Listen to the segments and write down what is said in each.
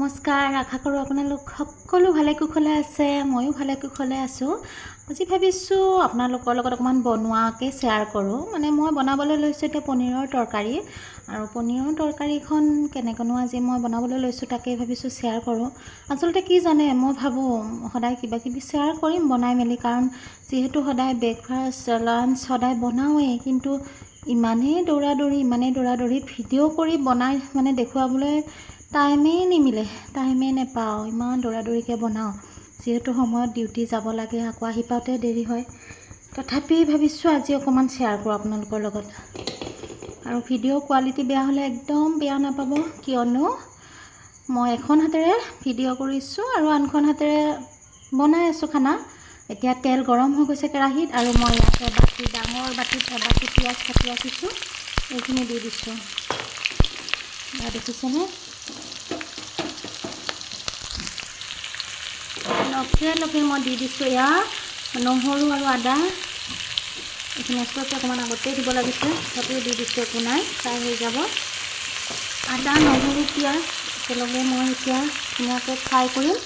নমস্কাৰ, আশা কৰোঁ আপোনালোক সকলো ভালে কুশলে আছে। ময়ো ভালে কুশলে আছোঁ। আজি ভাবিছোঁ আপোনালোকৰ লগত অকণমান বনোৱাকৈ শ্বেয়াৰ কৰোঁ। মই বনাবলৈ লৈছোঁ এতিয়া পনীৰৰ তৰকাৰী, আৰু পনীৰৰ তৰকাৰীখন কেনেকৈনো আজি মই বনাবলৈ লৈছোঁ তাকেই ভাবিছোঁ শ্বেয়াৰ কৰোঁ। আচলতে কি জানে, মই ভাবোঁ সদায় কিবা কিবি শ্বেয়াৰ কৰিম বনাই মেলি, কাৰণ যিহেতু সদায় ব্ৰেকফাষ্ট লাঞ্চ সদায় বনাওঁৱেই, কিন্তু ইমানেই দৌৰা দৌৰি ভিডিঅ' কৰি বনাই দেখুৱাবলৈ টাইমেই নেপাওঁ। ইমান দৌৰাদৌৰিকৈ বনাওঁ, যিহেতু সময়ত ডিউটি যাব লাগে, আকৌ আহি পাওঁতে দেৰি হয়। তথাপি ভাবিছোঁ আজি অকণমান শ্বেয়াৰ কৰোঁ আপোনালোকৰ লগত। আৰু ভিডিঅ' কোৱালিটি বেয়া হ'লে একদম বেয়া নাপাব, কিয়নো মই এখন হাতেৰে ভিডিঅ' কৰিছোঁ আৰু আনখন হাতেৰে বনাই আছোঁ খানা। এতিয়া তেল গৰম হৈ গৈছে কেৰাহীত, আৰু মই ইয়াতে ডাঙৰ বাতিত এবাতি পিঁয়াজ কাটি ৰাখিছোঁ, এইখিনি দি দিছোঁ। দেখিছেনে? লগে মই দি দিছোঁ এয়া নহৰু আৰু আদা। এইখিনি আচলতে অকণমান আগতেই দিব লাগিছে, তথাপিও দি দিছোঁ, একো নাই, ফ্ৰাই হৈ যাব। আদা, নহৰু, পিঁয়াজ একেলগে মই এতিয়া ধুনীয়াকৈ ফ্ৰাই কৰিম।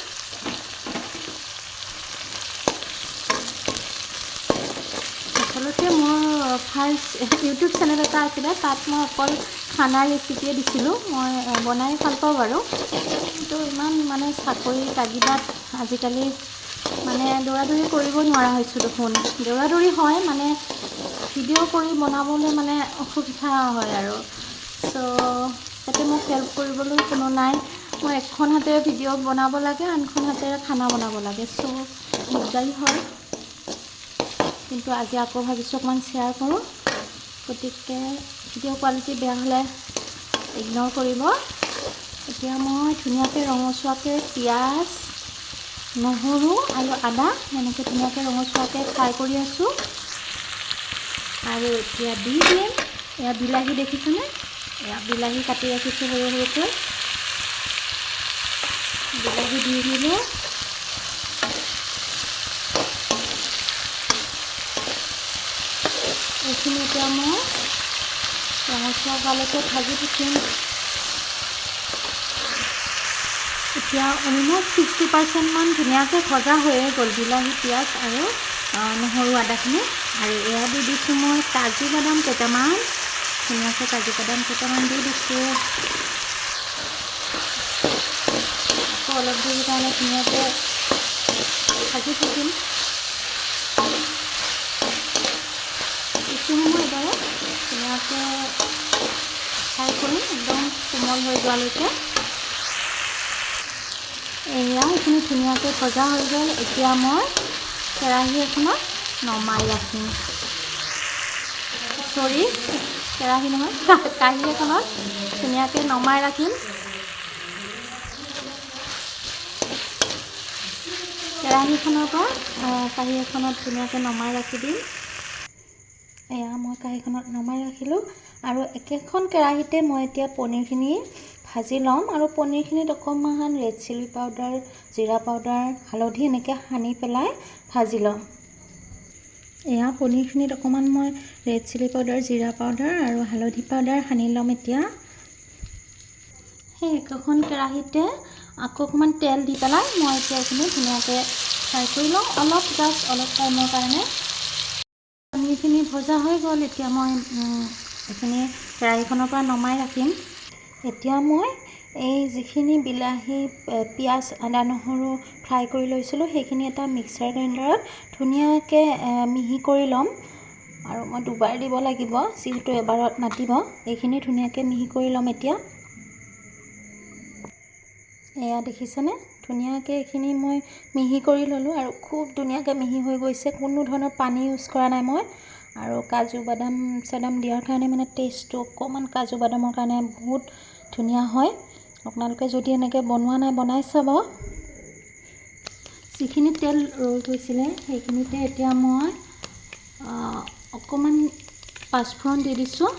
আচলতে মোৰ ফাৰ্ষ্ট ইউটিউব চেনেল এটা আছিলে, তাত মই অকল খানা ৰেচিপিয়ে দিছিলোঁ। মই বনাই ভাল পাওঁ বাৰু, কিন্তু ইমান চাকৰি তাগিদাত আজিকালি দৌৰাদৌৰি কৰিব নোৱাৰা হৈছোঁ দেখোন। দৌৰাদৌৰি হয়, ভিডিঅ' কৰি বনাবলৈ অসুবিধা হয় আৰু। তাতে মোক হেল্প কৰিবলৈ কোনো নাই। মই এখন হাতেৰে ভিডিঅ' বনাব লাগে, আনখন হাতেৰে খানা বনাব লাগে, দিগদাৰী হয়। কিন্তু আজি আকৌ ভাবিছোঁ অকণমান শ্বেয়াৰ কৰোঁ, গতিকে ভিডিঅ' কোৱালিটি বেয়া হ'লে ইগন'ৰ কৰিব। এতিয়া মই ধুনীয়াকৈ ৰঙচুৱাকৈ পিঁয়াজ, নহৰু আৰু আদা এনেকৈ ধুনীয়াকৈ ৰঙচুৱাকৈ ফ্ৰাই কৰি আছোঁ। আৰু এতিয়া দি দিম এয়া বিলাহী, দেখিছেনে? এয়া বিলাহী কাটি ৰাখিছোঁ সৰুকৈ। বিলাহী দি দিলোঁ। এইখিনি এতিয়া মই ৰঙচুৱা হোৱালৈকে ভাজি থাকিম। এতিয়া অলম'ষ্ট 60% মান ধুনীয়াকৈ ভজা হৈয়ে গ'ল বিলাহী, পিঁয়াজ আৰু নহৰু আদাখিনি। আৰু এয়া দি দিছোঁ মই কাজু বাদাম কেইটামান, ধুনীয়াকৈ কাজু বাদাম কেইটামান দি দিছোঁ। আকৌ অলপ দেৰি কাৰণে ধুনীয়াকৈ ভাজি থাকিম। কিছু সময় এবাৰে ধুনীয়াকৈ ফ্ৰাই কৰিম, একদম কোমল হৈ যোৱালৈকে। এয়া এইখিনি ধুনীয়াকৈ ভজা হৈ গ'ল। এতিয়া মই কেৰাহী এখনত নমাই ৰাখিম। কেৰাহী নহয়, কাঁহী এখনত ধুনীয়াকৈ নমাই ৰাখিম। কেৰাহীখনৰ পৰা কাঁহী এখনত ধুনীয়াকৈ নমাই ৰাখি দিম। এয়া মই কাঁহীখনত নমাই ৰাখিলোঁ, আৰু একেখন কেৰাহীতে মই এতিয়া পনীৰখিনি ভাজি ল'ম। আৰু পনীৰখিনিত অকণমান ৰেড চিলি পাউডাৰ, জিৰা পাউডাৰ, হালধি এনেকৈ সানি পেলাই ভাজি ল'ম। এয়া পনীৰখিনিত অকণমান মই ৰেড চিলি পাউডাৰ, জিৰা পাউডাৰ আৰু হালধি পাউডাৰ সানি ল'ম। এতিয়া সেই একেখন কেৰাহীতে আকৌ অকণমান তেল দি পেলাই মই এতিয়া এইখিনি ধুনীয়াকৈ ফ্ৰাই কৰি লওঁ, অলপ টাইমৰ কাৰণে। পনীৰখিনি ভজা হৈ গ'ল। এতিয়া মই এইখিনি কেৰাহীখনৰ পৰা নমাই ৰাখিম। এতিয়া মই এই যিখিনি বিলাহী, পিঁয়াজ, আদা, নহৰু ফ্ৰাই কৰি লৈছিলোঁ, সেইখিনি এটা মিক্সাৰ গ্ৰাইণ্ডাৰত ধুনীয়াকৈ মিহি কৰি ল'ম। আৰু মই দুবাৰ দিব লাগিব, যিহেতু এবাৰত নাটিব। এইখিনি ধুনীয়াকৈ মিহি কৰি ল'ম। এতিয়া এয়া দেখিছেনে? ধুনীয়াকৈ এইখিনি মই মিহি কৰি ল'লোঁ, আৰু খুব ধুনীয়াকৈ মিহি হৈ গৈছে। কোনো ধৰণৰ পানী ইউজ কৰা নাই মই। আৰু কাজু বাদাম দিয়াৰ কাৰণে টেষ্টটো অকণমান কাজু বাদামৰ কাৰণে বহুত ধুনীয়া হয়। আপোনালোকে যদি এনেকৈ বনোৱা নাই, বনাই চাব। যিখিনি তেল ৰৈ গৈছিলে সেইখিনিতে এতিয়া মই অকণমান পাঁচফোৰণ দি দিছোঁ।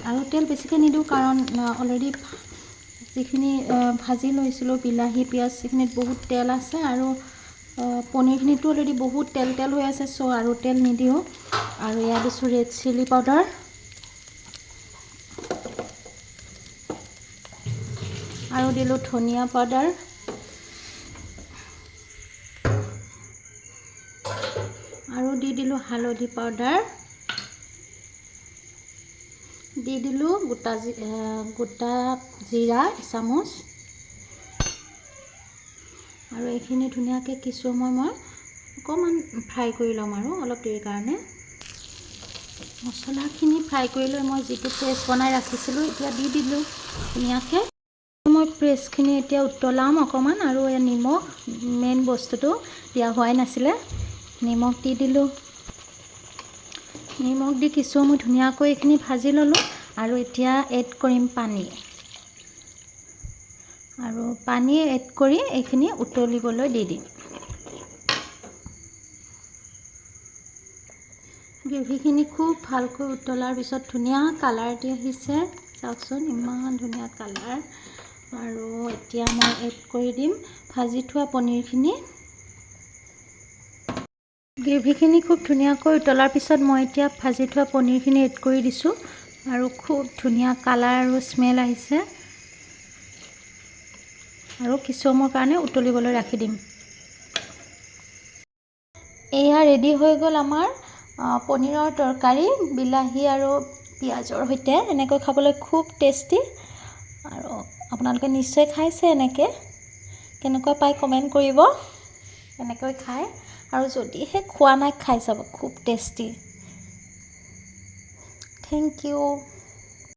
আৰু তেল বেছিকৈ নিদিওঁ, কাৰণ অলৰেডি যিখিনি ভাজি লৈছিলোঁ বিলাহী, পিঁয়াজ, সেইখিনিত বহুত তেল আছে, আৰু পনীৰখিনিতো অলৰেডি বহুত তেল হৈ আছে, আৰু তেল নিদিওঁ। আৰু এয়া দিছোঁ ৰেড চিলি পাউডাৰ, আৰু দিলোঁ ধনিয়া পাউডাৰ, আৰু দি দিলোঁ হালধি পাউডাৰ, দি দিলোঁ গোটা জিৰা এচামুচ, আৰু এইখিনি ধুনীয়াকৈ কিছু সময় মই অকণমান ফ্ৰাই কৰি ল'ম আৰু অলপ দেৰিৰ কাৰণে। মছলাখিনি ফ্ৰাই কৰি লৈ মই যিটো পেষ্ট বনাই ৰাখিছিলোঁ এতিয়া দি দিলোঁ ধুনীয়াকৈ। মই পেষ্টখিনি এতিয়া উতলাম অকণমান, আৰু নিমখ মেইন বস্তুটো দিয়া হোৱাই নাছিলে, নিমখ দি দিলোঁ। নিমখ দি কিছু সময় ধুনীয়াকৈ এইখিনি ভাজি ল'লোঁ, আৰু এতিয়া এড কৰিম পানী, আৰু পানী এড কৰি এইখিনি উতলিবলৈ দি দিম। গ্ৰেভিখিনি খুব ভালকৈ উতলাৰ পিছত ধুনীয়া কালাৰ দি আহিছে, চাওকচোন ইমান ধুনীয়া কালাৰ। আৰু এতিয়া মই এড কৰি দিম ভাজি থোৱা পনীৰখিনি। গ্ৰেভিখিনি খুব ধুনীয়াকৈ উতলাৰ পিছত মই এতিয়া ভাজি থোৱা পনীৰখিনি এড কৰি দিছোঁ, আৰু খুব ধুনীয়া কালাৰ আৰু স্মেল আহিছে, আৰু কিছু সময়ৰ কাৰণে উতলিবলৈ ৰাখি দিম। এয়া ৰেডি হৈ গ'ল আমাৰ পনীৰৰ তৰকাৰী, বিলাহী আৰু পিঁয়াজৰ সৈতে। এনেকৈ খাবলৈ খুব টেষ্টি, আৰু আপোনালোকে নিশ্চয় খাইছে এনেকৈ। কেনেকুৱা পাই কমেণ্ট কৰিব, এনেকৈ খায়। আৰু যদিহে খোৱা নাই খাই চাব, খুব টেষ্টি। Thank U.